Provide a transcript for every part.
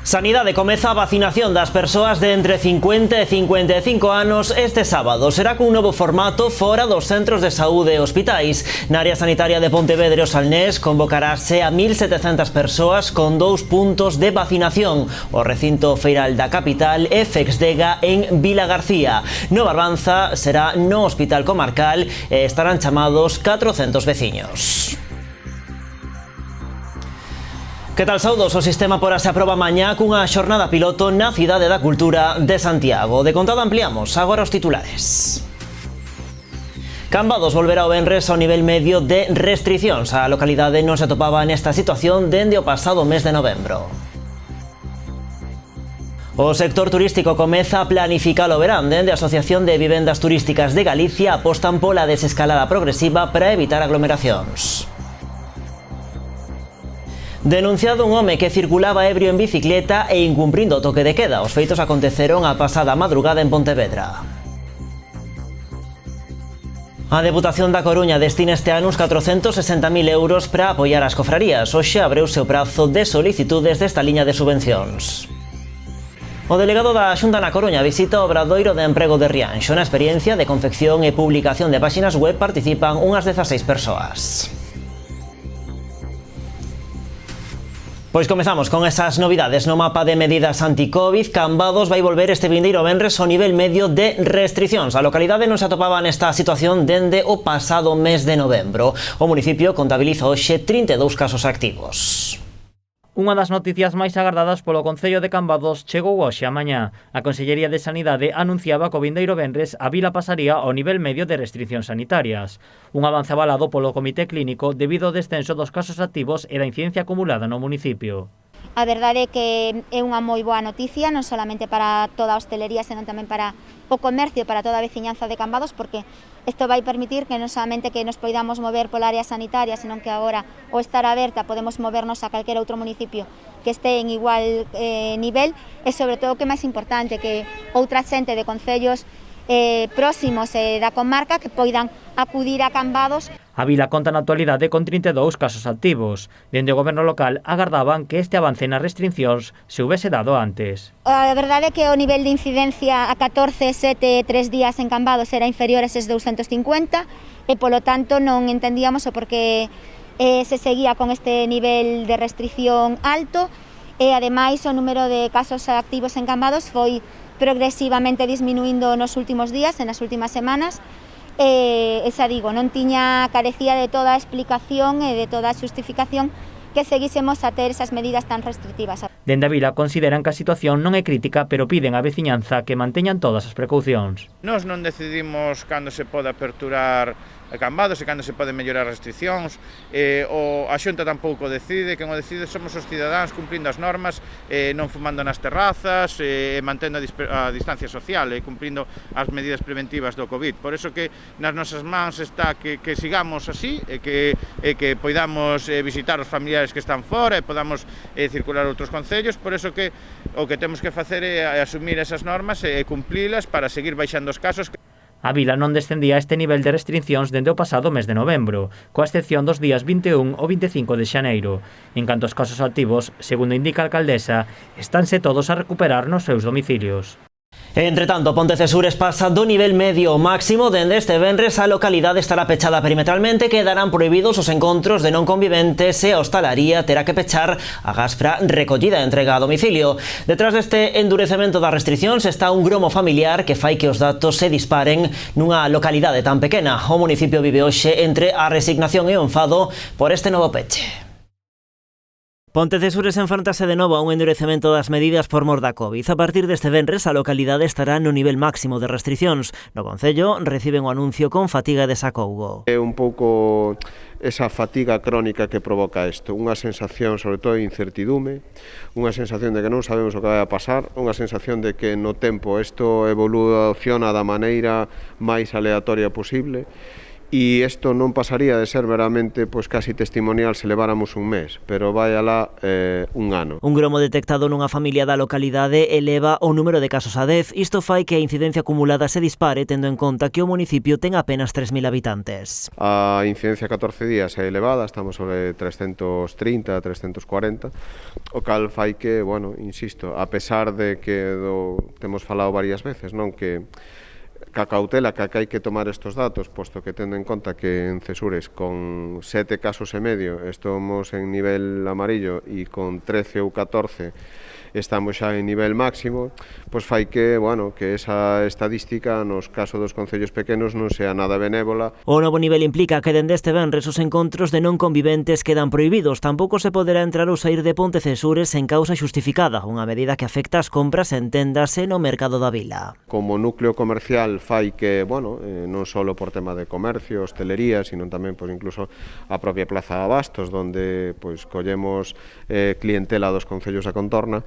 Sanidade comeza a vacinación das persoas de entre 50 e 55 anos este sábado. Será cun novo formato fora dos centros de saúde e hospitais. Na área sanitaria de Pontevedra e o Salnés convocarase a 1.700 persoas con 2 puntos de vacinación. O recinto feiral da capital e Fexdega en Vila García. No Barbanza será no Hospital Comarcal e estarán chamados 400 veciños. Que tal, saudos? O sistema Porá se aproba mañá cunha xornada piloto na Cidade da Cultura de Santiago. De contado ampliamos agora os titulares. Cambados volverá o venres ao nivel medio de restricións. A localidade non se atopaba nesta situación dende o pasado mes de novembro. O sector turístico comeza a planificar o verán. Dende a Asociación de Vivendas Turísticas de Galicia apostan pola desescalada progresiva para evitar aglomeracións. Denunciado un home que circulaba ebrio en bicicleta e incumprindo o toque de queda. Os feitos aconteceron a pasada madrugada en Pontevedra. A Deputación da Coruña destina este ano uns 460.000 euros para apoiar as cofrarías. Hoxe abreuse o prazo de solicitudes desta liña de subvencións. O delegado da Xunta na Coruña visita o Obradoiro de Emprego de Rianxo. Na experiencia de confección e publicación de páxinas web participan unhas 16 persoas. Pois comezamos con esas novidades no mapa de medidas anti-Covid. Cambados vai volver este vindeiro venres ao nivel medio de restricións. A localidade non se atopaba nesta situación dende o pasado mes de novembro. O municipio contabiliza hoxe 32 casos activos. Unha das noticias máis agardadas polo Concello de Cambados chegou hoxe a mañá. A Consellería de Sanidade anunciaba que o vindeiro venres a vila pasaría ao nivel medio de restricións sanitarias. Un avance avalado polo Comité Clínico debido ao descenso dos casos activos e da incidencia acumulada no municipio. A verdade é que é unha moi boa noticia, non solamente para toda a hostelería, senón tamén para o comercio, para toda a veciñanza de Cambados, porque isto vai permitir que non solamente que nos poidamos mover pola área sanitaria, senón que agora, ao estar aberta, podemos movernos a calquera outro municipio que este en igual nivel, e sobre todo o que é máis importante, que outra xente de concellos próximos da comarca que poidan acudir a Cambados. A vila conta na actualidade con 32 casos activos. Dende o goberno local agardaban que este avance nas restricións se houvese dado antes. A verdade é que o nivel de incidencia a 14, 7, 3 días en Cambados era inferior a eses 250 e polo tanto non entendíamos o porqué se seguía con este nivel de restricción alto e ademais o número de casos activos en Cambados foi progresivamente disminuindo nos últimos días, nas últimas semanas. Esa digo, non carecía de toda a explicación e de toda a xustificación que seguísemos a ter esas medidas tan restrictivas. Dende a vila consideran que a situación non é crítica, pero piden á veciñanza que manteñan todas as precaucións. Nós non decidimos cando se pode aperturar Cambados e cando se pode mellorar restriccións, a Xunta tampouco decide, quen o decide somos os cidadáns cumprindo as normas, non fumando nas terrazas, mantendo a distancia social e cumprindo as medidas preventivas do Covid. Por eso que nas nosas mans está que sigamos así e que poidamos visitar os familiares que están fora e podamos circular outros concellos. Por eso que o que temos que facer é asumir esas normas e cumplilas para seguir baixando os casos. A vila non descendía a este nivel de restriccións dende o pasado mes de novembro, coa excepción dos días 21 ou 25 de xaneiro. En canto aos casos activos, segundo indica a alcaldesa, estánse todos a recuperar nos seus domicilios. Entre tanto, Pontecesures pasa do nivel medio ao máximo. Dende este venres a localidade estará pechada perimetralmente, quedarán prohibidos os encontros de non conviventes e a hostalaría terá que pechar a gaspra recollida e entrega a domicilio. Detrás deste endurecemento das restriccións está un gromo familiar que fai que os datos se disparen nunha localidade tan pequena. O municipio vive hoxe entre a resignación e o enfado por este novo peche. Pontecesures enfrontase de novo a un endurecemento das medidas por mor da Covid. A partir deste venres, a localidade estará no nivel máximo de restriccións. No concello reciben o anuncio con fatiga e desacougo. É un pouco esa fatiga crónica que provoca isto, unha sensación sobre todo de incertidume, unha sensación de que non sabemos o que vai a pasar, unha sensación de que no tempo isto evoluciona da maneira máis aleatoria posible E isto non pasaría de ser veramente casi testimonial se leváramos un mes, pero vai alá un ano. Un gromo detectado nunha familia da localidade eleva o número de casos a 10. Isto fai que a incidencia acumulada se dispare, tendo en conta que o municipio ten apenas 3.000 habitantes. A incidencia 14 días é elevada, estamos sobre 330, 340, o cal fai que, insisto, a pesar de que temos falado varias veces, non que a cautela que hai que tomar estos datos, posto que tendo en conta que en Cesures con 7 casos e medio estamos en nivel amarillo e con 13 ou 14 estamos xa en nivel máximo, pois fai que, que esa estadística nos casos dos concellos pequenos non sea nada benévola. O novo nivel implica que dende este venres os encontros de non conviventes quedan prohibidos. Tampouco se poderá entrar ou sair de Pontecesures en causa xustificada, unha medida que afecta as compras en tendas e no mercado da vila. Como núcleo comercial fai que, non só por tema de comercio, hostelería, sino tamén incluso a propia Plaza de Abastos, donde collemos clientela dos concellos da contorna,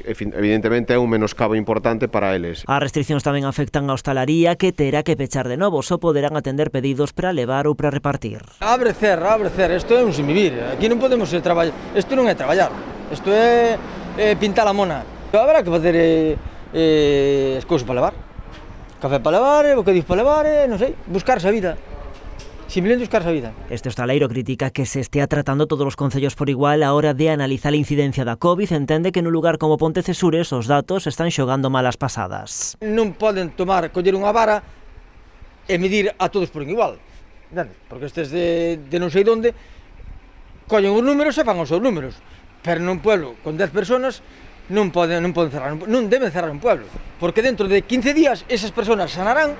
evidentemente é un menoscabo importante para eles. As restriccións tamén afectan a hostalaría, que terá que pechar de novo, só poderán atender pedidos para levar ou para repartir. Abre, cerra, isto é un sin vivir, aquí non podemos traballar, isto non é traballar, isto é pintar a mona. Habrá que facer as cousas para levar, café para levar, bocadillos para levar, non sei, buscarse a vida. Simplemente buscarse a vida. Este hostaleiro critica que se estea tratando todos os concellos por igual a hora de analizar a incidencia da COVID. Entende que nun lugar como Pontecesures os datos están xogando malas pasadas. Non poden coller unha vara e medir a todos por igual, entende? Porque estes de non sei onde collen os números e fan os seus números, pero nun pueblo con 10 personas non poden cerrar, non deben cerrar un pueblo, porque dentro de 15 días esas personas sanarán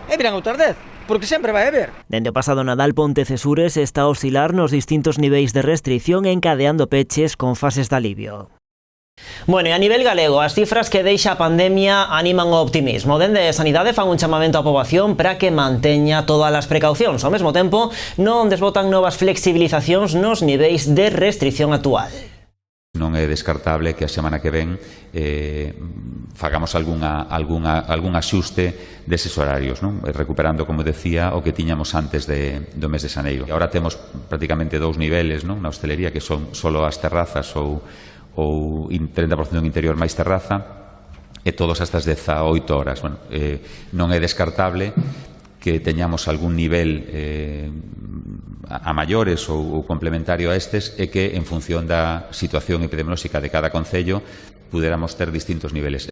e virán outras 10. Porque sempre vai haber. Dende o pasado Nadal, Pontecesures está a oscilar nos distintos niveis de restricción, encadeando peches con fases de alivio. Bueno, e a nivel galego, as cifras que deixa a pandemia animan o optimismo. Dende Sanidade fan un chamamento á poboación para que manteña todas as precaucións. Ao mesmo tempo, non desbotan novas flexibilizacións nos niveis de restricción actual. Non é descartable que a semana que ven fagamos algún axuste deses horarios, non? Recuperando, como decía, o que tiñamos antes do mes de xaneiro. E agora temos prácticamente dous niveles, non? Na hostelería, que son solo as terrazas ou 30% do interior máis terraza, e todos hasta as 18 horas. Bueno, non é descartable que teñamos algún nivel a maiores ou complementario a estes, e que en función da situación epidemiolóxica de cada concello puderamos ter distintos niveles.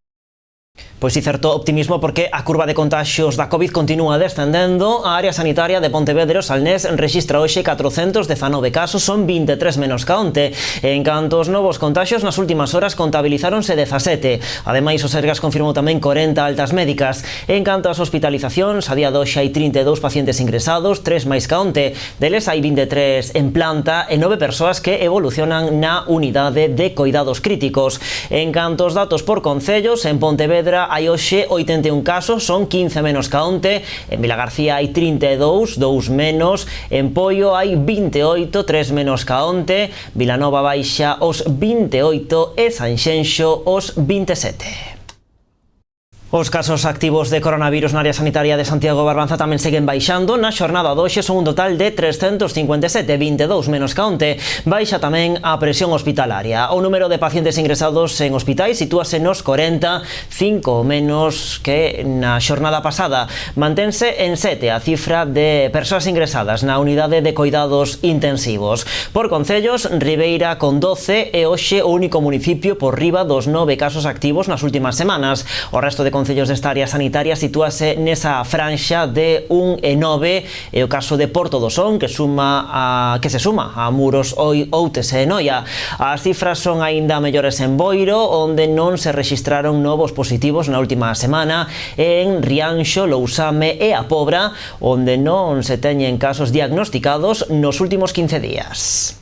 Pois si, certo optimismo, porque a curva de contaxios da COVID continúa descendendo. A área sanitaria de Pontevedra o Salnés rexistra hoxe 419 casos, son 23 menos ca onte. En canto aos novos contaxios, nas últimas horas contabilizáronse 17. Ademais, o Sergas confirmou tamén 40 altas médicas. En canto ás hospitalizacións, a día de hoxe hai 32 pacientes ingresados, 3 máis ca onte. Deles hai 23 en planta e 9 persoas que evolucionan na unidade de coidados críticos. En canto aos datos por concellos, en Pontevedra hai hoxe 81 casos, son 15 menos ca onte. En Vilagarcía hai 32, 2 menos. En Poio hai 28, 3 menos ca onte. Vilanova baixa os 28 e Sanxenxo os 27. Os casos activos de coronavirus na área sanitaria de Santiago Barbanza tamén seguen baixando. Na xornada de hoxe son un total de 357, 22 menos ca onte. Baixa tamén a presión hospitalaria. O número de pacientes ingresados en hospitais sitúase nos 40, 5 menos que na xornada pasada. Mantense en 7 a cifra de persoas ingresadas na unidade de coidados intensivos. Por concellos, Ribeira con 12 e hoxe o único municipio por riba dos 9 casos activos nas últimas semanas. O resto de concellos desta área sanitaria sitúase nesa franxa de 1 e 9, e o caso de Porto do Son, que se suma a Muros, Outes e Noia. As cifras son aínda mellores en Boiro, onde non se rexistraron novos positivos na última semana, e en Rianxo, Lousame e A Pobra, onde non se teñen casos diagnosticados nos últimos 15 días.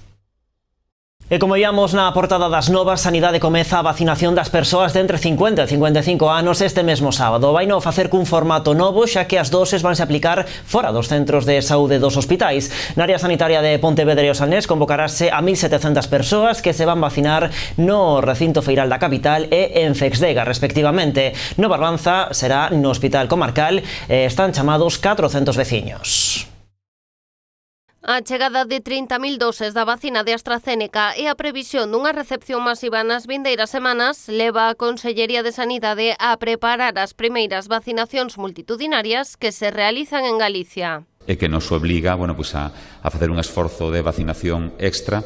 E como víamos na portada das novas, Sanidade comeza a vacinación das persoas de entre 50 e 55 anos este mesmo sábado. Vaino facer cun formato novo, xa que as doses vanse aplicar fora dos centros de saúde dos hospitais. Na área sanitaria de Pontevedra e o Salnés convocarase a 1.700 persoas que se van vacinar no recinto feiral da capital e en Fexdega, respectivamente. No Barbanza será no Hospital Comarcal e están chamados 400 veciños. A chegada de 30.000 doses da vacina de AstraZeneca e a previsión dunha recepción masiva nas vindeiras semanas leva a Consellería de Sanidade a preparar as primeiras vacinacións multitudinarias que se realizan en Galicia. E que nos obliga a facer un esforzo de vacinación extra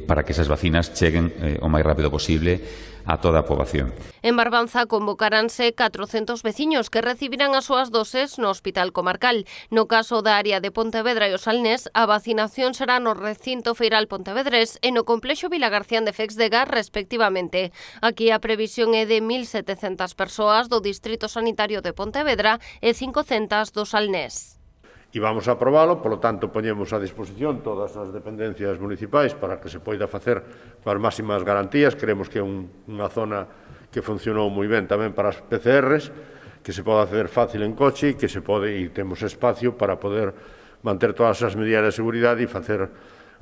para que esas vacinas cheguen o máis rápido posible a toda a poboación. En Barbanza convocaránse 400 veciños que recibirán as súas doses no Hospital Comarcal. No caso da área de Pontevedra e o Salnés, a vacinación será no recinto feiral pontevedrés e no complexo Vilagarcían de Feixdega, respectivamente. Aquí a previsión é de 1.700 persoas do Distrito Sanitario de Pontevedra e 500 do Salnés. E vamos a aprobalo, polo tanto, poñemos a disposición todas as dependencias municipais para que se poida facer coas máximas garantías. Creemos que é unha zona que funcionou moi ben tamén para as PCRs, que se pode acceder fácil en coche e temos espacio para poder manter todas as medidas de seguridade e facer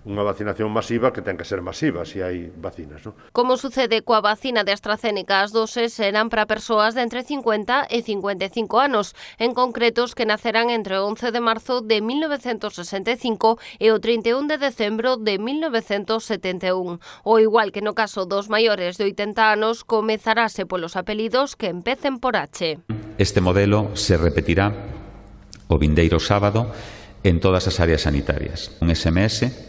unha vacinación masiva que ten que ser masiva se hai vacinas. Como sucede coa vacina de AstraZeneca, as doses serán para persoas de entre 50 e 55 anos, en concretos que nacerán entre o 11 de marzo de 1965 e o 31 de decembro de 1971. O igual que no caso dos maiores de 80 anos, comezarase polos apelidos que empecen por H. Este modelo se repetirá o vindeiro sábado en todas as áreas sanitarias. Un SMS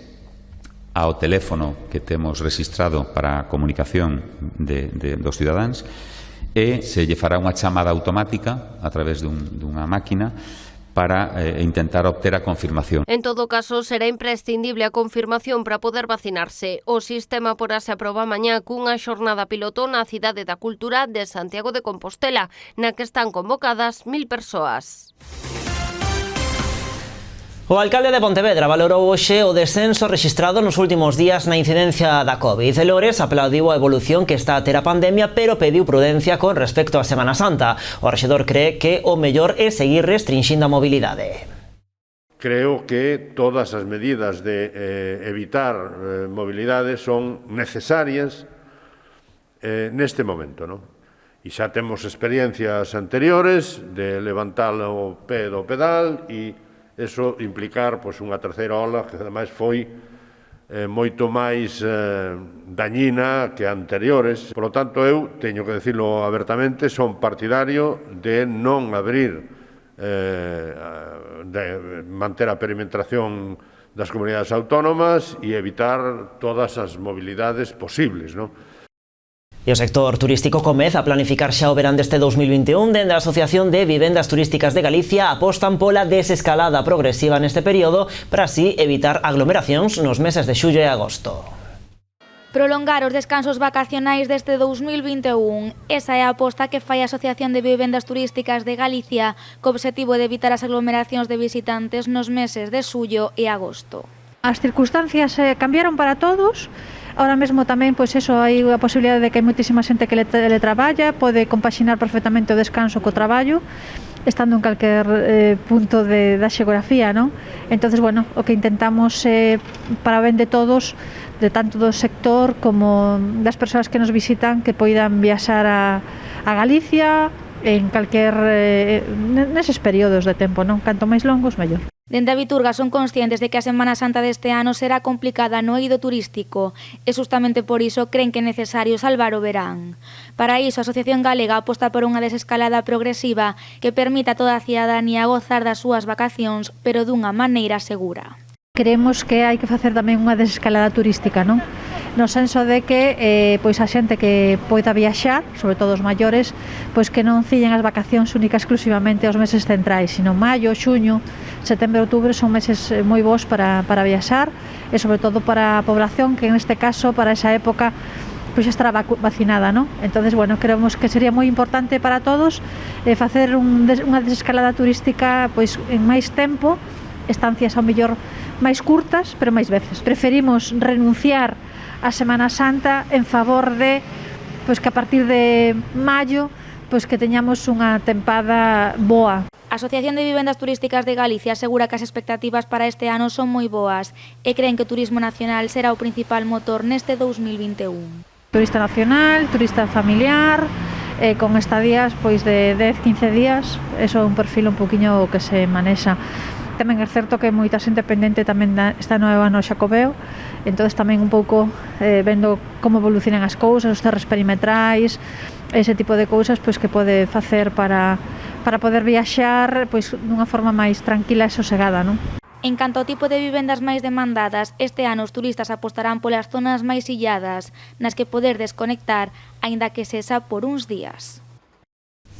ao teléfono que temos registrado para a comunicación dos cidadáns e se lle fará unha chamada automática a través dunha máquina para intentar obter a confirmación. En todo caso, será imprescindible a confirmación para poder vacinarse. O sistema porá se aproba mañá cunha xornada piloto na Cidade da Cultura de Santiago de Compostela, na que están convocadas 1.000 persoas. O alcalde de Pontevedra valorou hoxe o descenso rexistrado nos últimos días na incidencia da COVID. Lores aplaudiu a evolución que está a ter a pandemia, pero pediu prudencia con respecto á Semana Santa. O rexedor cree que o mellor é seguir restrinxindo a mobilidade. Creo que todas as medidas de evitar mobilidade son necesarias neste momento, non? E xa temos experiencias anteriores de levantar o pé do pedal e eso implicar unha terceira ola que ademais foi moito máis dañina que anteriores. Por lo tanto, eu teño que decirlo abertamente, son partidario de non abrir, de manter a perimetración das comunidades autónomas e evitar todas as mobilidades posibles, non? E o sector turístico comeza a planificar xa o verán deste 2021. Dende a Asociación de Vivendas Turísticas de Galicia apostan pola desescalada progresiva neste período para así evitar aglomeracións nos meses de xullo e agosto. Prolongar os descansos vacacionais deste 2021. Esa é a aposta que fai a Asociación de Vivendas Turísticas de Galicia co obxectivo de evitar as aglomeracións de visitantes nos meses de xullo e agosto. As circunstancias cambiaron para todos. Ahora mesmo tamén, pois eso, hai a posibilidade de que hai moitísima xente que teletraballa, pode compaxinar perfectamente o descanso co traballo, estando en calquer punto da xeografía, non? Entonces, bueno, o que intentamos para ben de todos, de tanto do sector como das persoas que nos visitan, que poidan viaxar a Galicia en calquer neses períodos de tempo, non? Canto máis longos, mellor. Dende a Viturga son conscientes de que a Semana Santa deste ano será complicada no eido turístico e justamente por iso creen que é necesario salvar o verán. Para iso, a Asociación Galega aposta por unha desescalada progresiva que permita a toda a cidadanía gozar das súas vacacións, pero dunha maneira segura. Creemos que hai que facer tamén unha desescalada turística, non? No senso de que pois a xente que poida viaxar, sobre todo os maiores, pois que non cillen as vacacións única exclusivamente aos meses centrais, sino maio, xuño, setembro e outubro son meses moi bons para viaxar e sobre todo para a población que neste caso, para esa época, pois xa estará vacinada, non? Entonces, bueno, creemos que sería moi importante para todos facer unha desescalada turística pois en máis tempo, estancias ao mellor máis curtas, pero máis veces. Preferimos renunciar a Semana Santa en favor de pois que a partir de maio pois que teñamos unha tempada boa. A Asociación de Vivendas Turísticas de Galicia asegura que as expectativas para este ano son moi boas e creen que o turismo nacional será o principal motor neste 2021. Turista nacional, turista familiar, con estadías pois de 10-15 días, eso é un perfil un poquinho que se manexa. tamén é certo que moita xente pendente tamén está nova no Xacobeo, entonces tamén un pouco vendo como evolucionan as cousas, os terres perimetrais, ese tipo de cousas pois que pode facer para poder viaxar pois dunha forma máis tranquila e sosegada, non? En canto ao tipo de vivendas máis demandadas, este ano os turistas apostarán polas zonas máis illadas, nas que poder desconectar, aínda que sexa por uns días.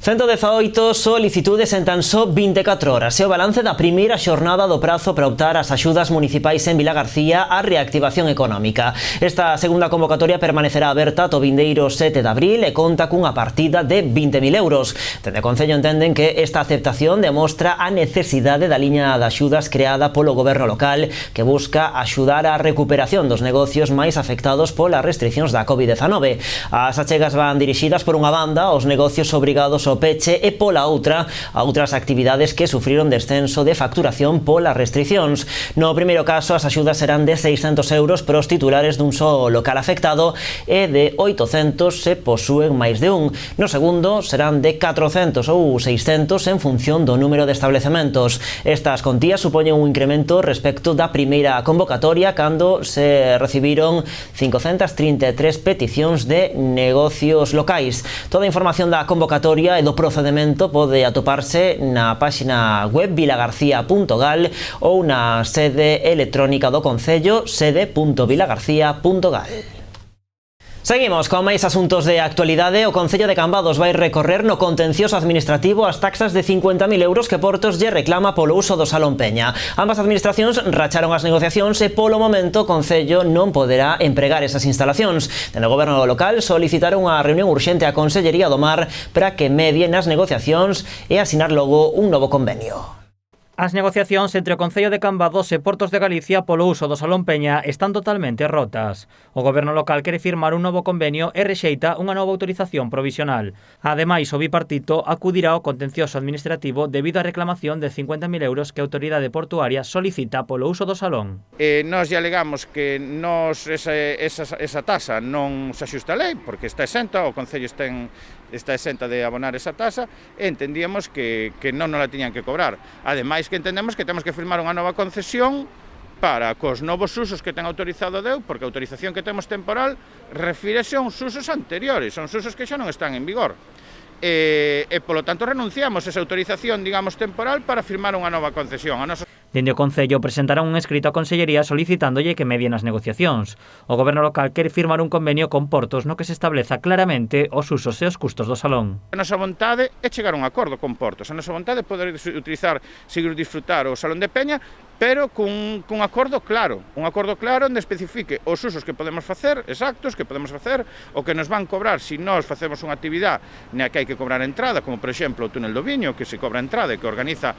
118 solicitudes en tan só 24 horas. É o balance da primeira xornada do prazo para optar ás axudas municipais en Vilagarcía á reactivación económica. Esta segunda convocatoria permanecerá aberta ata o vindeiro 7 de abril e conta cunha partida de 20.000 euros. Dende o Concello entenden que esta aceptación demostra a necesidade da liña de axudas creada polo goberno local que busca axudar á recuperación dos negocios máis afectados polas restriccións da COVID-19. As achegas van dirixidas por unha banda aos negocios obrigados ao peche e pola outra a outras actividades que sufriron descenso de facturación polas restriccións. No primeiro caso, as axudas serán de 600 euros para os titulares dun só local afectado e de 800 se posúen máis de un. No segundo, serán de 400 ou 600 en función do número de establecementos. Estas contías supoñen un incremento respecto da primeira convocatoria cando se recibiron 533 peticións de negocios locais. Toda a información da convocatoria e do procedemento pode atoparse na páxina web vilagarcía.gal ou na sede electrónica do Concello sede.vilagarcía.gal. Seguimos con máis asuntos de actualidade. O Concello de Cambados vai recorrer no contencioso administrativo as taxas de 50.000 euros que Portos lle reclama polo uso do Salón Peña. Ambas administracións racharon as negociacións e polo momento o Concello non poderá empregar esas instalacións. Dende o Goberno local solicitaron unha reunión urxente á Consellería do Mar para que medien as negociacións e asinar logo un novo convenio. As negociacións entre o Concello de Cambados e Portos de Galicia polo uso do Salón Peña están totalmente rotas. O Goberno local quere firmar un novo convenio e rexeita unha nova autorización provisional. Ademais, o bipartito acudirá ao contencioso administrativo debido á reclamación de 50.000 euros que a autoridade portuaria solicita polo uso do salón. Nós lle alegamos que esa tasa non se axusta a lei, porque está exenta, o Concello está exenta de abonar esa tasa, e entendíamos que non nos la tiñan que cobrar. Ademais, que entendemos que temos que firmar unha nova concesión para cos novos usos que ten autorizado DEU, porque a autorización que temos temporal refírese a uns usos anteriores, a uns usos que xa non están en vigor. E polo tanto renunciamos a esa autorización, digamos, temporal para firmar unha nova concesión. Dende o Concello presentarán un escrito á Consellería solicitándolle que medien as negociacións. O Goberno local quere firmar un convenio con Portos no que se estableza claramente os usos e os custos do salón. A nosa vontade é chegar a un acordo con Portos. A nosa vontade é poder seguir disfrutar o Salón de Peña, pero cun acordo claro. Un acordo claro onde especifique os usos que podemos facer, exactos, que podemos facer, o que nos van cobrar se nós facemos unha actividade na que hai que cobrar entrada, como por exemplo o túnel do Viño, que se cobra entrada e que organiza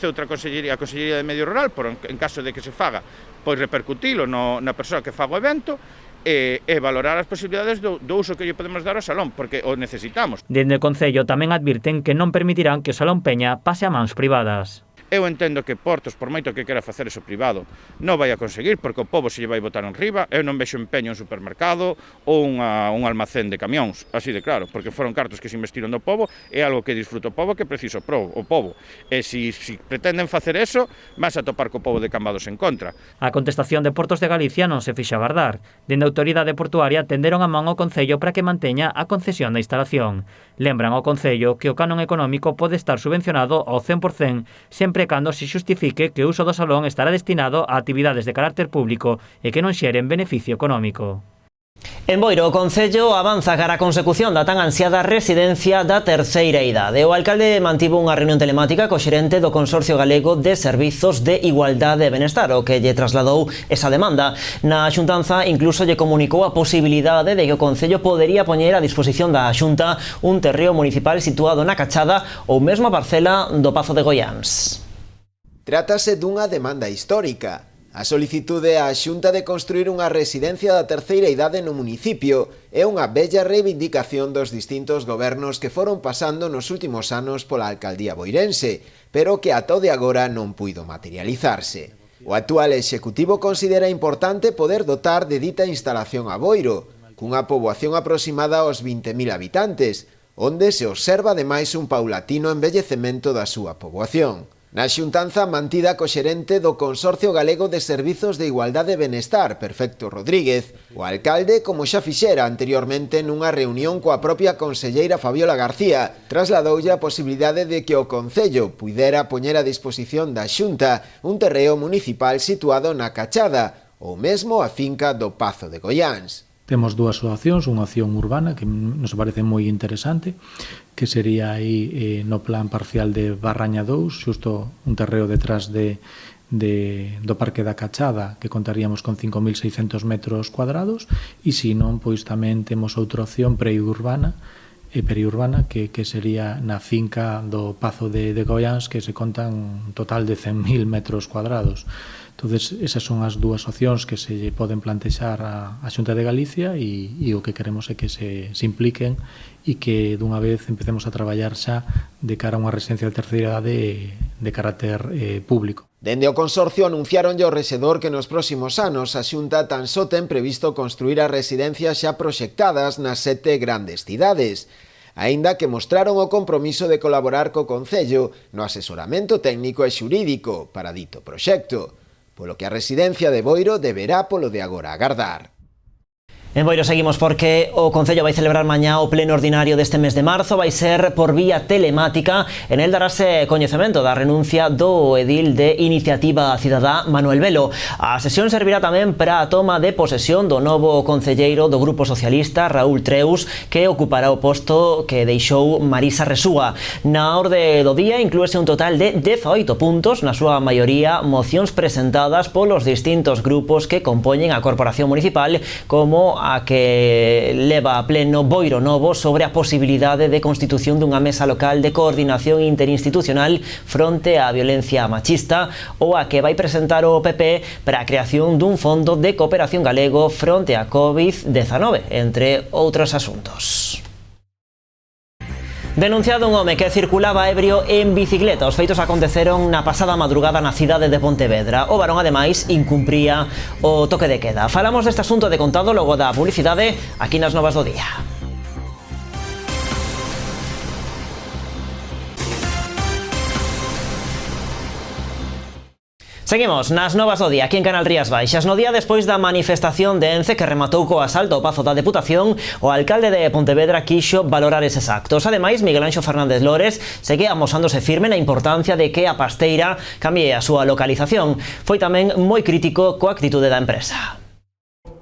outra consellería, a Consellería de Medio Rural, en caso de que se faga, pois repercutilo na persoa que faga o evento, e valorar as posibilidades do uso que lle podemos dar ao salón, porque o necesitamos. Dende o Concello tamén advirten que non permitirán que o Salón Peña pase a mans privadas. Eu entendo que Portos, por moito que quera facer eso privado, non vai a conseguir, porque o pobo se lle vai botar en riba. Eu non vexo empeño en supermercado ou un almacén de camións, así de claro, porque foron cartos que se investiron do pobo, é algo que disfruta o pobo, que precisa o pobo. E se pretenden facer eso, vas a topar co pobo de Cambados en contra. A contestación de Portos de Galicia non se fixa agardar. Dende a autoridade portuaria tenderon a man ao Concello para que manteña a concesión da instalación. Lembran ao Concello que o canon económico pode estar subvencionado ao 100%, sempre cando se xustifique que o uso do salón estará destinado a actividades de carácter público e que non xeren beneficio económico. En Boiro, o Concello avanza cara a consecución da tan ansiada residencia da terceira idade. O alcalde mantivo unha reunión telemática co xerente do Consorcio Galego de Servizos de Igualdade e Benestar, o que lle trasladou esa demanda. Na xuntanza incluso lle comunicou a posibilidade de que o Concello podería poñer a disposición da Xunta un terreo municipal situado na Cachada ou mesmo a parcela do Pazo de Goiáns. Trátase dunha demanda histórica. A solicitude á Xunta de construir unha residencia da terceira idade no municipio é unha bella reivindicación dos distintos gobernos que foron pasando nos últimos anos pola alcaldía boirense, pero que ata o de agora non puido materializarse. O actual executivo considera importante poder dotar de dita instalación a Boiro, cunha poboación aproximada aos 20.000 habitantes, onde se observa ademais un paulatino envellecemento da súa poboación. Na xuntanza mantida co xerente do Consorcio Galego de Servizos de Igualdade e Benestar, Perfecto Rodríguez, o alcalde, como xa fixera anteriormente nunha reunión coa propia conselleira Fabiola García, trasladoulle a posibilidade de que o Concello puidera poñer a disposición da Xunta un terreo municipal situado na Cachada, ou mesmo a finca do Pazo de Goiáns. Temos dúas opcións, unha opción urbana que nos parece moi interesante, que sería aí no plan parcial de Barraña 2, xusto un terreo detrás do Parque da Cachada, que contaríamos con 5.600 metros cuadrados, e se non, pois tamén temos outra opción periurbana, que sería na finca do Pazo de Goiáns, que se contan un total de 100.000 metros cuadrados. Entonces, esas son as dúas opcións que se poden plantexar a Xunta de Galicia e o que queremos é que se impliquen e que dunha vez empecemos a traballar xa de cara a unha residencia de terceira idade de carácter público. Dende o Consorcio anunciaronlle ao rexedor que nos próximos anos a Xunta tan só ten previsto construir as residencias xa proxectadas nas 7 grandes cidades, aínda que mostraron o compromiso de colaborar co Concello no asesoramento técnico e xurídico para dito proxecto, polo que a residencia de Boiro deberá polo de agora agardar. En Boiro seguimos porque o Concello vai celebrar mañá o pleno ordinario deste mes de marzo. Vai ser por vía telemática. En el darase coñecemento da renuncia do edil de Iniciativa Cidadá, Manuel Velo. A sesión servirá tamén para a toma de posesión do novo concelleiro do Grupo Socialista, Raúl Treus, que ocupará o posto que deixou Marisa Resúa. Na orde do día inclúese un total de 18 puntos, na súa maioría mocións presentadas polos distintos grupos que compoñen a Corporación Municipal, como a que leva a pleno Boiro Novo sobre a posibilidade de constitución dunha mesa local de coordinación interinstitucional fronte á violencia machista, ou a que vai presentar o PP para a creación dun fondo de cooperación galego fronte á COVID-19, entre outros asuntos. Denunciado un home que circulaba ebrio en bicicleta. Os feitos aconteceron na pasada madrugada na cidade de Pontevedra. O varón, ademais, incumpría o toque de queda. Falamos deste asunto de contado logo da publicidade aquí nas Novas do Día. Seguimos nas Novas do Día, aquí en Canal Rías Baixas. No día despois da manifestación de Ence que rematou co asalto ao Pazo da Deputación, o alcalde de Pontevedra quixo valorar eses actos. Ademais, Miguel Anxo Fernández Lores segue amosándose firme na importancia de que a pasteira cambie a súa localización. Foi tamén moi crítico coa actitude da empresa.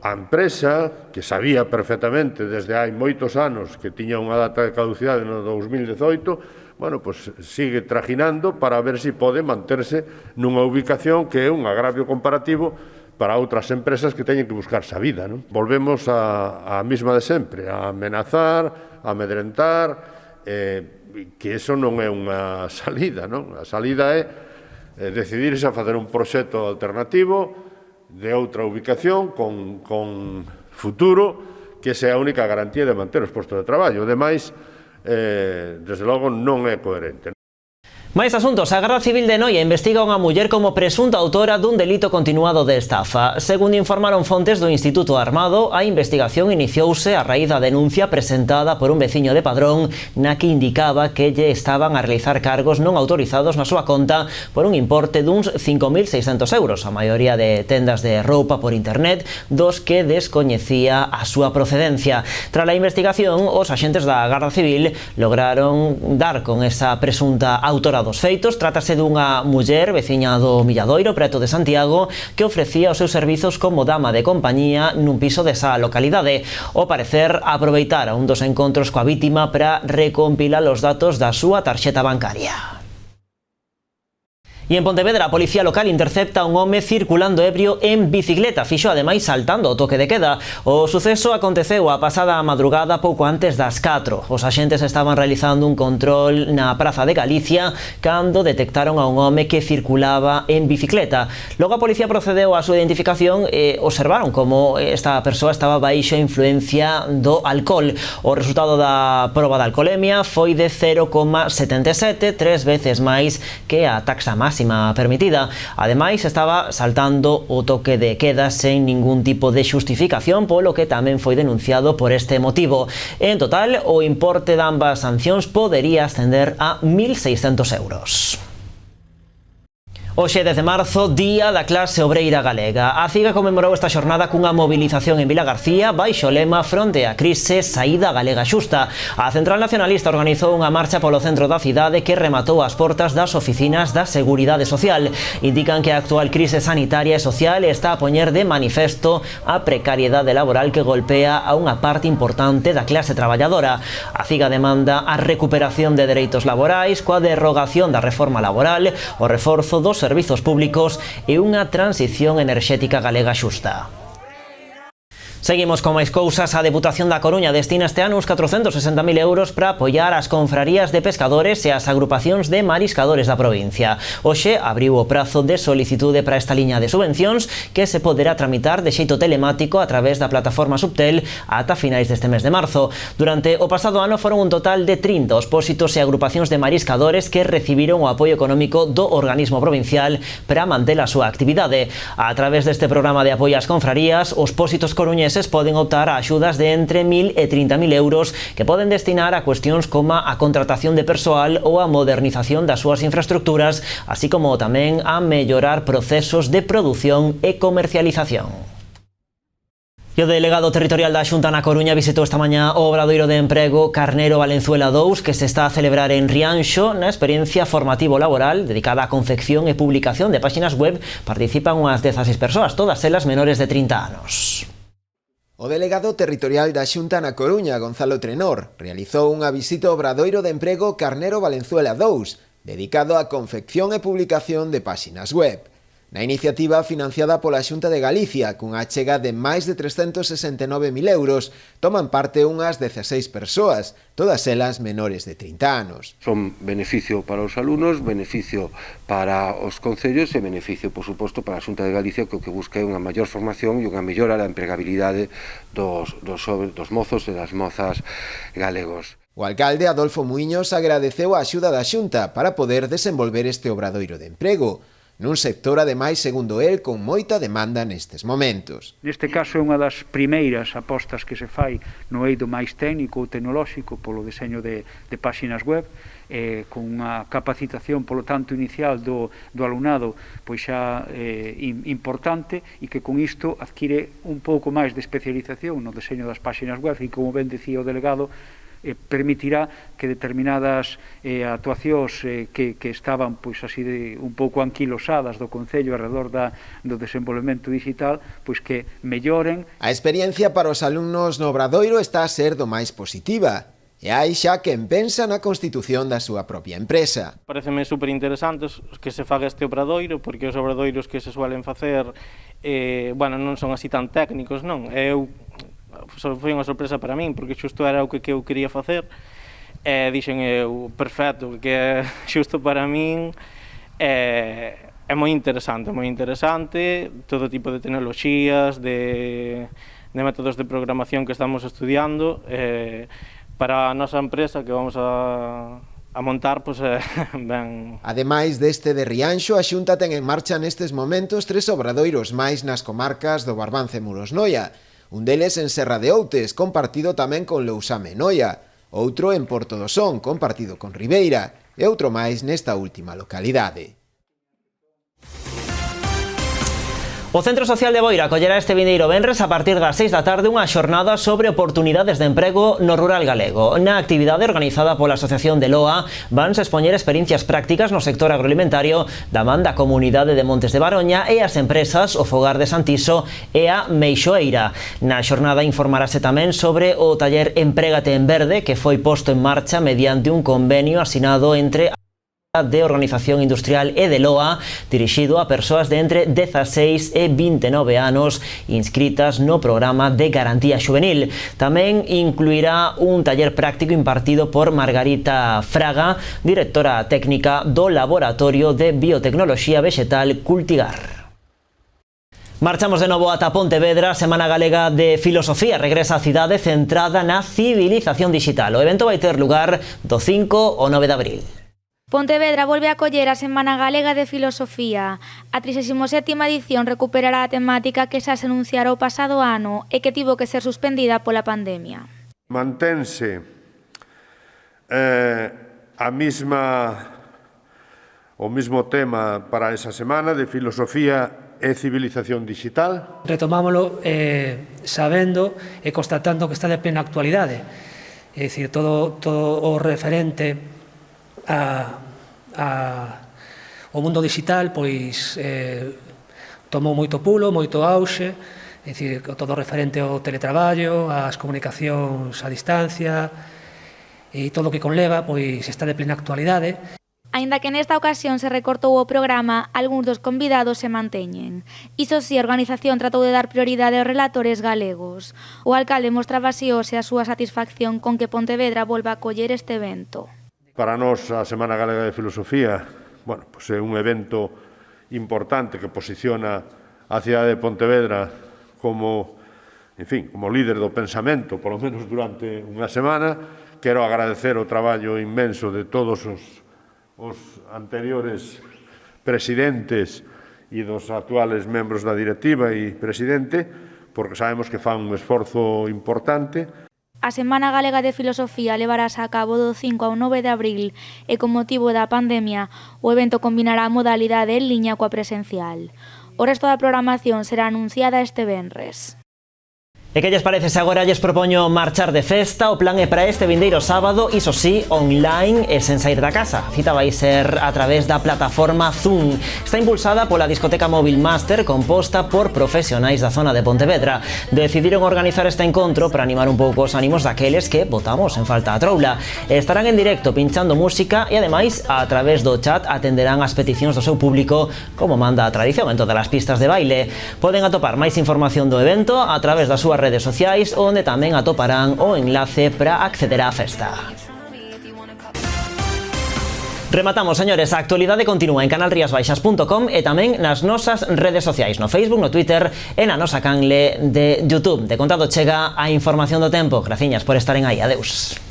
A empresa, que sabía perfectamente desde hai moitos anos que tiña unha data de caducidade no 2018, bueno, pues sigue trajinando para ver se pode manterse nunha ubicación que é un agravio comparativo para outras empresas que teñen que buscarse a vida, non? Volvemos a mesma de sempre, a amenazar, a amedrentar, que eso non é unha salida, non? A salida é decidirse a facer un proxecto alternativo de outra ubicación con futuro, que sea a única garantía de manter os postos de traballo. Ademais, desde logo non é coherente. Mais asuntos, a Garda Civil de Noia investiga unha muller como presunta autora dun delito continuado de estafa. Segundo informaron fontes do Instituto Armado, a investigación iniciouse a raíz da denuncia presentada por un veciño de Padrón na que indicaba que lle estaban a realizar cargos non autorizados na súa conta por un importe duns 5.600 euros, a maioría de tendas de roupa por internet, dos que descoñecía a súa procedencia. Tras a investigación, os axentes da Garda Civil lograron dar con esa presunta autora dos feitos. Trátase dunha muller veciña do Milladoiro, preto de Santiago, que ofrecía os seus servizos como dama de compañía nun piso desa localidade. Ao parecer, aproveitara un dos encontros coa vítima para recompilar os datos da súa tarxeta bancaria. E en Pontevedra, a policía local intercepta un home circulando ebrio en bicicleta, fixo ademais saltando o toque de queda. O suceso aconteceu a pasada madrugada pouco antes das 4. Os axentes estaban realizando un control na Praza de Galicia cando detectaron a un home que circulaba en bicicleta. Logo a policía procedeu á súa identificación e observaron como esta persoa estaba baixo a influencia do alcohol. O resultado da proba de alcolemia foi de 0,77, 3 veces máis que a taxa máxima permitida. Ademais, estaba saltando o toque de queda sen ningún tipo de xustificación, polo que tamén foi denunciado por este motivo. En total, o importe de ambas sancións podería ascender a 1.600 euros. Hoxe 10 de marzo, Día da Clase Obreira Galega. A CIGA conmemorou esta xornada cunha mobilización en Vilagarcía baixo o lema Fronte á crise, saída galega xusta. A Central Nacionalista organizou unha marcha polo centro da cidade que rematou as portas das oficinas da Seguridade Social. Indican que a actual crise sanitaria e social está a poñer de manifesto a precariedade laboral que golpea a unha parte importante da clase traballadora. A CIGA demanda a recuperación de dereitos laborais coa derrogación da reforma laboral, o reforzo dos servizos públicos e unha transición enerxética galega xusta. Seguimos con máis cousas. A Deputación da Coruña destina este ano uns 460.000 euros para apoiar as confrarías de pescadores e as agrupacións de mariscadores da provincia. Hoxe abriu o prazo de solicitude para esta liña de subvencións que se poderá tramitar de xeito telemático a través da plataforma Subtel ata finais deste mes de marzo. Durante o pasado ano foron un total de 30 os pósitos e agrupacións de mariscadores que recibiron o apoio económico do organismo provincial para manter a súa actividade. A través deste programa de apoio ás confrarías, os pósitos coruñeses poden optar a axudas de entre 1.000 e 30.000 euros que poden destinar a cuestións como a contratación de persoal ou a modernización das súas infraestructuras, así como tamén a mellorar procesos de produción e comercialización. E o delegado territorial da Xunta na Coruña visitou esta mañá o obradoiro de emprego Carnero Valenzuela 2 que se está a celebrar en Rianxo. Na experiencia formativo-laboral dedicada á confección e publicación de páxinas web participan unhas 16 persoas, todas elas menores de 30 anos. O delegado territorial da Xunta na Coruña, Gonzalo Trenor, realizou unha visita ao obradoiro de emprego Carnero Valenzuela 2, dedicado á confección e publicación de páxinas web. Na iniciativa financiada pola Xunta de Galicia, cunha achega de máis de 369.000 euros, toman parte unhas 16 persoas, todas elas menores de 30 anos. Son beneficio para os alumnos, beneficio para os concellos e beneficio, por suposto, para a Xunta de Galicia, que o que busca é unha maior formación e unha mellora da empregabilidade dos mozos e das mozas galegos. O alcalde Adolfo Muiños agradeceu a axuda da Xunta para poder desenvolver este obradoiro de emprego, nun sector, ademais, segundo el, con moita demanda nestes momentos. Neste caso é unha das primeiras apostas que se fai no eido máis técnico ou tecnolóxico polo deseño de páxinas web, con unha capacitación, polo tanto, inicial do alumnado pois xa importante e que con isto adquire un pouco máis de especialización no deseño das páxinas web e, como ben decía o delegado, permitirá que determinadas actuacións que estaban pois así un pouco anquilosadas do Concello alrededor do desenvolvemento digital, pois que melloren. A experiencia para os alumnos no obradoiro está a ser do máis positiva. E hai xa quen pensa na constitución da súa propia empresa. Pareceme super interesantes que se faga este obradoiro, porque os obradoiros que se suelen facer non son así tan técnicos, non? Foi unha sorpresa para min, porque xusto era o que eu quería facer, e dixen eu, perfecto, que é xusto para min, é moi interesante, todo tipo de tecnoloxías, de métodos de programación que estamos estudiando, para a nosa empresa que vamos a montar, pois, ben... Ademais deste de Rianxo, a Xunta ten en marcha nestes momentos 3 obradoiros máis nas comarcas do Barbance e Muros Noia, un deles en Serra de Outes, compartido tamén con Lousame e Noia, outro en Porto do Son, compartido con Ribeira, e outro máis nesta última localidade. O Centro Social de Boira acollerá este vindeiro venres a partir das 6 da tarde unha xornada sobre oportunidades de emprego no rural galego. Na actividade organizada pola Asociación de Loa vanse expoñer experiencias prácticas no sector agroalimentario da man da Comunidade de Montes de Baroña e as empresas o Fogar de Santiso e a Meixoeira. Na xornada informarase tamén sobre o taller Emprégate en Verde que foi posto en marcha mediante un convenio asinado entre de Organización Industrial e de Loa, dirixido a persoas de entre 16 e 29 anos inscritas no programa de garantía xuvenil. Tamén incluirá un taller práctico impartido por Margarita Fraga, directora técnica do Laboratorio de Biotecnoloxía Vexetal Cultigar. Marchamos de novo ata Pontevedra. A Semana Galega de Filosofía regresa á cidade centrada na civilización digital. O evento vai ter lugar do 5 ao 9 de abril. Pontevedra volve a acoller a Semana Galega de Filosofía. A 37ª edición recuperará a temática que xa se anunciara o pasado ano e que tivo que ser suspendida pola pandemia. Mantense a mesma o mismo tema para esa semana de filosofía e civilización digital. Retomámoslo sabendo e constatando que está de plena actualidade. É dicir, todo o referente ao mundo digital pois tomou moito pulo, moito auxe, é dicir, todo referente ao teletraballo, ás comunicacións a distancia e todo o que conleva pois está de plena actualidade. Aínda que nesta ocasión se recortou o programa, algúns dos convidados se manteñen. Iso si, a organización tratou de dar prioridade aos relatores galegos. O alcalde mostraba así hoxe a súa satisfacción con que Pontevedra volva a acoller este evento. Para nós, a Semana Galega de Filosofía, pois é un evento importante que posiciona a cidade de Pontevedra como líder do pensamento, polo menos durante unha semana. Quero agradecer o traballo inmenso de todos os anteriores presidentes e dos actuales membros da directiva e presidente, porque sabemos que fan un esforzo importante. A Semana Galega de Filosofía levarase a cabo do 5 ao 9 de abril e con motivo da pandemia o evento combinará a modalidade en liña coa presencial. O resto da programación será anunciada este venres. E que lles parece se agora lles propoño marchar de festa? O plan é para este vindeiro sábado, iso sí, online e sen sair da casa. A cita vai ser a través da plataforma Zoom. Está impulsada pola discoteca Móvil Master, composta por profesionais da zona de Pontevedra. Decidiron organizar este encontro para animar un pouco os ánimos daqueles que botamos en falta a troula. Estarán en directo pinchando música e, ademais, a través do chat atenderán as peticións do seu público, como manda a tradición en todas as pistas de baile. Poden atopar máis información do evento a través das súas redes sociais, onde tamén atoparán o enlace para acceder á festa. Rematamos, señores, a actualidade continúa en canalriasbaixas.com e tamén nas nosas redes sociais, no Facebook, no Twitter e na nosa canle de YouTube. De contado chega a información do tempo. Graciñas por estaren aí. Adeus.